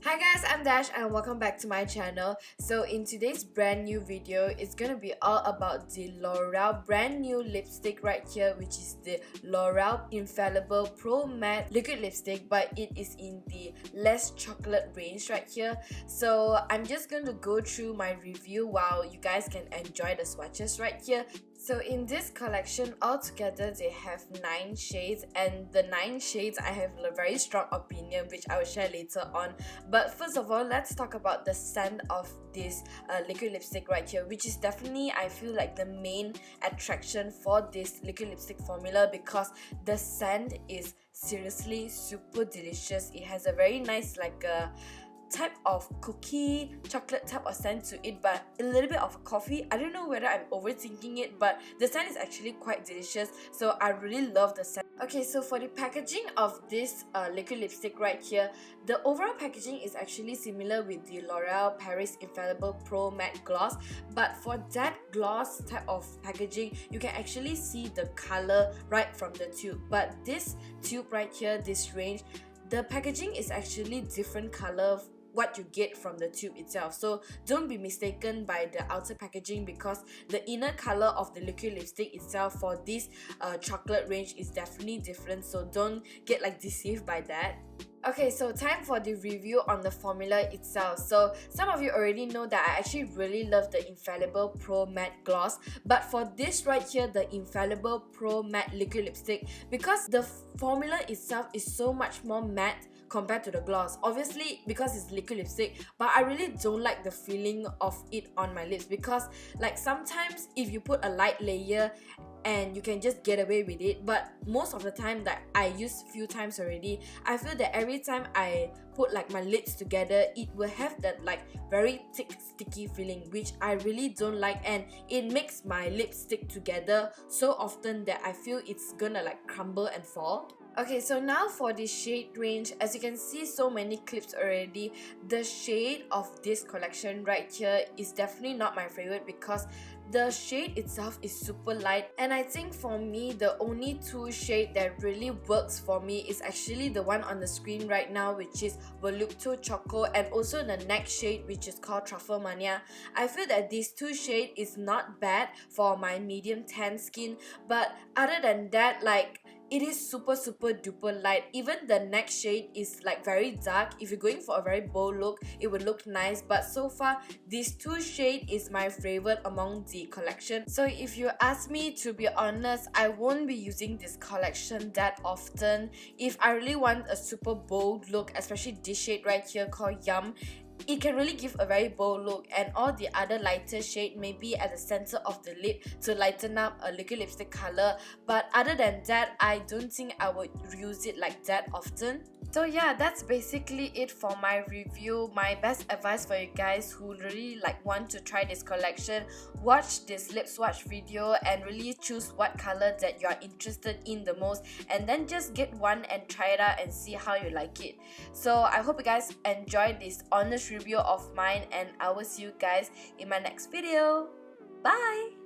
Hi guys, I'm Dash and welcome back to my channel. So in today's brand new video, it's gonna be all about the L'Oreal brand new lipstick right here, which is the L'Oreal Infallible Pro Matte Liquid Lipstick, but it is in the less chocolate range right here. So I'm just going to go through my review while you guys can enjoy the swatches right here. So in this collection, altogether they have 9 shades, and the 9 shades I have a very strong opinion which I will share later on. But first of all, let's talk about the scent of this liquid lipstick right here, which is definitely, I feel like, the main attraction for this liquid lipstick formula, because the scent is seriously super delicious. It has a very nice type of cookie chocolate type of scent to it, but a little bit of coffee. I don't know whether I'm overthinking it, but the scent is actually quite delicious, so I really love the scent. Okay, so for the packaging of this liquid lipstick right here, the overall packaging is actually similar with the L'Oreal Paris Infallible Pro Matte Gloss, but for that gloss type of packaging, you can actually see the color right from the tube. But this tube right here, this range, the packaging is actually different color what you get from the tube itself, so don't be mistaken by the outer packaging, because the inner color of the liquid lipstick itself for this chocolate range is definitely different, so don't get deceived by that. Okay, so time for the review on the formula itself. So some of you already know that I actually really love the Infallible Pro Matte Gloss, but for this right here, the Infallible Pro Matte Liquid Lipstick, because the formula itself is so much more matte compared to the gloss, obviously because it's liquid lipstick, but I really don't like the feeling of it on my lips, because sometimes if you put a light layer and you can just get away with it, but most of the time that I use few times already, I feel that every time I put my lips together, it will have that very thick sticky feeling, which I really don't like, and it makes my lips stick together so often that I feel it's gonna crumble and fall. Okay, so now for the shade range, as you can see so many clips already, the shade of this collection right here is definitely not my favorite, because the shade itself is super light, and I think for me the only 2 shade that really works for me is actually the one on the screen right now, which is Volupto Choco, and also the next shade, which is called Truffle Mania. I feel that these 2 shades is not bad for my medium tan skin, but other than that, it is super duper light. Even the next shade is very dark. If you're going for a very bold look, it would look nice, but so far these 2 shade is my favorite among the collection. So if you ask me, to be honest, I won't be using this collection that often. If I really want a super bold look, especially this shade right here called Yum, it can really give a very bold look, and all the other lighter shade may be at the center of the lip to lighten up a liquid lipstick color, but other than that, I don't think I would use it that often. So yeah, that's basically it for my review. My best advice for you guys who really want to try this collection: watch this lip swatch video and really choose what color that you are interested in the most, and then just get one and try it out and see how you like it. So I hope you guys enjoyed this honest review of mine, and I will see you guys in my next video. Bye!